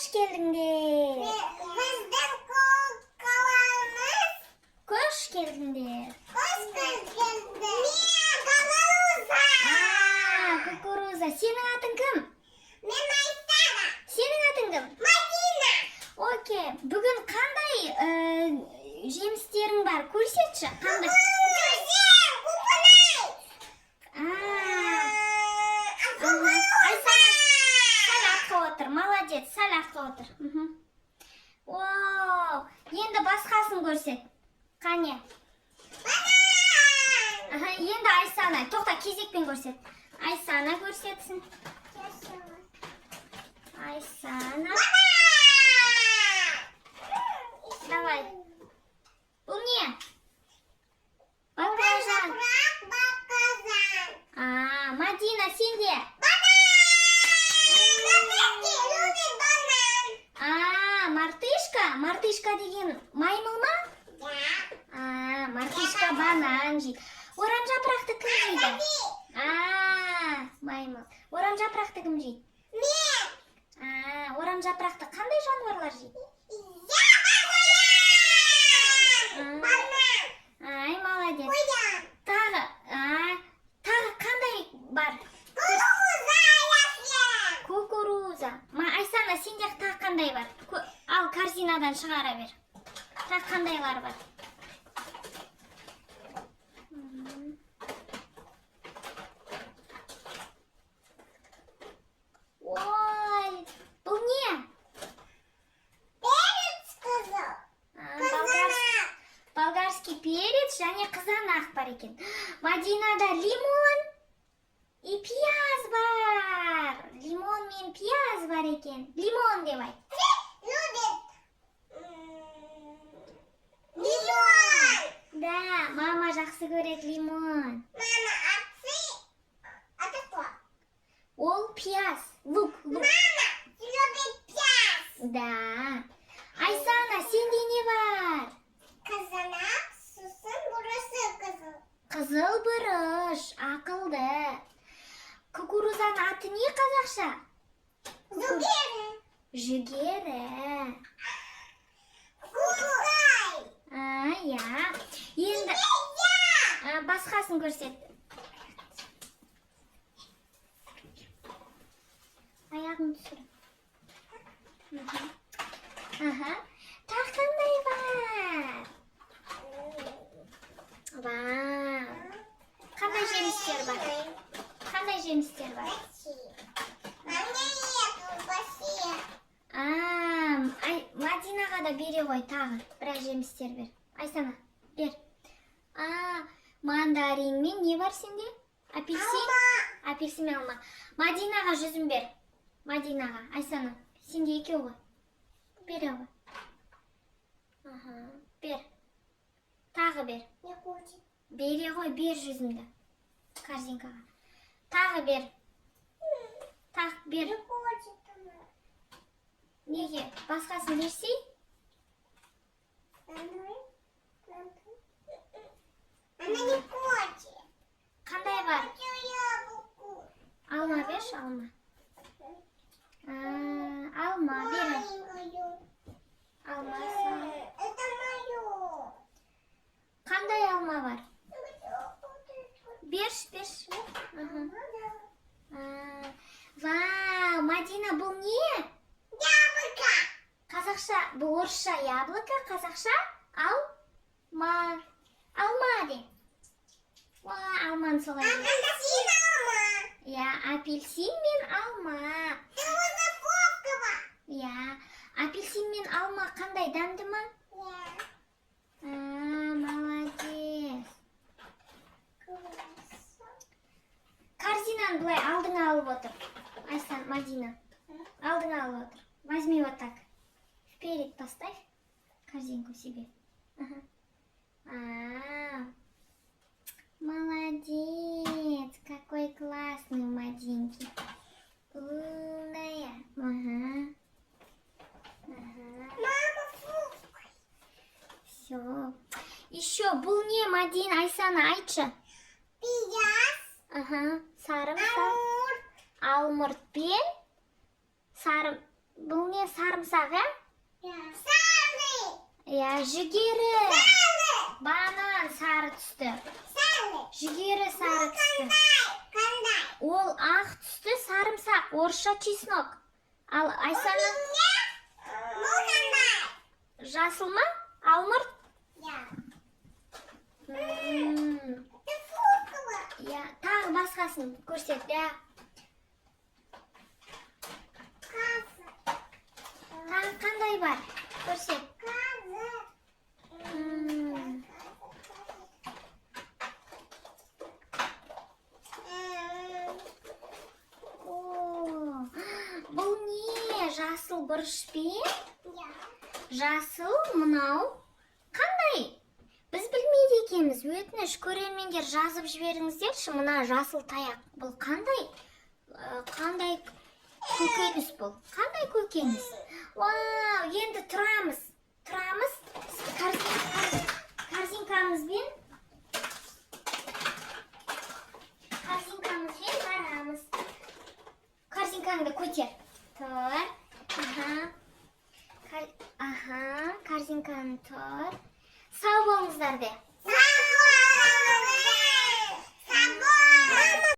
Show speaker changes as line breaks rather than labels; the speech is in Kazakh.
Hoş geldiniz.
Bizden kovalarımız.
Hoş geldiniz.
Hoş geldiniz. Niye kakaruza?
Kukuruza. Senin adın kim?
Men Aysara.
Senin adın kim?
Madina.
Okey. Bugün qanday jemistering var? Ko'rsatchi. Qanday?
Güzel, kukunay.
Aysana, sal ortga o'tir. Молодец, sal ortga o'tir. Wow, endi boshqasini ko'rsat. Qani? Endi Aysana. To'xta, kezakpен ko'rsat. Aysana ko'rsatsin. Aysana. Давай. Bu ne? Baklajan. Madina sen de. Мартышка. Мартышка деген маймыл ма? Мартышка банан жейді. Орам жапырақты кім жейді? Маймыл. Орам жапырақты кім жейді? Орам жапырақты қандай жануарлар жейді? Ай, молодец. Тағы қандай бар? Кукуруза. Айсана, сенде тағы қандай бар? Ал корзинадан шығара бер. Тағы қандайлар бар? Ой, бұл не? Болгарский перец және қызанақ бар екен. Мадинада лимон и пияз бар. Лимон мен пияз бар екен. Лимон деп айт. Да, мама жақсы көреді лимон. Ол пияз. Лук. Да. Айсана, сенде не бар?
Қызанақ, сосын бұрышы қызыл.
Қызыл бұрыш, ақылды. Кукурузаның аты не қазақша?
Жүгері.
Жүгері.
Кукурай.
Я. Енді басқасын көрсет. Аяғын түсір. Тағы қандай бар? Вау. Қандай жемістер бар? Қандай жемістер бар? Мадинаға да бере ғой тағы. Біраз жемістер бер. Айсана, бер. Мандарин мен не бар сенде? Апельсин? Апельсин мен алма. Мадинаға жүзім бер. Мадинаға. Айсана, сенде екеу ғой. Бере ғой. Бер. Тағы бер. Бере ғой, бер жүзімді. Корзинкаға. Тағы бер. Тағы бер. Неге? Басқасын берсей? Қандай бар? Алма берші, алма. Алма, бер. Алма. Қандай алма бар? Берші. Вау, Мадина, бұл не?
Яблоко.
Қазақша, бұл орысша яблоко, қазақша алма де. Алманы солай.
Апельсин алма.
Апельсин мен алма. Апельсин мен алма қандай, дәмді ма? Молодец. Корзинаны былай алдыңа алып отыр. Айсан, Мадина. Алдыңа алып отыр. Возьми вот так. Вперед поставь корзинку себе. Молодец. Какой классный, Мадинки. Умная.
Мама, фрукт.
Все. Еще бұл не, Мадина, Айсана, айтшы.
Пияз.
Sarımsak. Алмұрт пен Бұл не, сарымсақ,
Sarı.
жүгері.
Sarı.
Банан сары түсті.
Sarı.
Жүгері сары түсті.
Kanday.
Ол ақ түсті сарымсақ, орысша чеснок. Ал Айсаның
Bu kanday.
жасыл ма? Алмұрт?
Ya.
Я, тағы басқасын көрсет, Тағы қандай бар? Көрсет. Бұл не? Жасыл бұрыш пен? Жасыл мынау? Қандай? Біз білмейді екенбіз. Өтініш, көрермендер жазып жіберіңіздерші. Мына жасыл таяқ. Бұл қандай? Қандай көкөніс бұл? Қандай көкөніс? Вау, енді тұрамыз. Корзинкамызбен барамыз. Корзинкаңды көтер. Тұр. Корзинканы тұр. Сау болыңыздар де.
Sağ ol.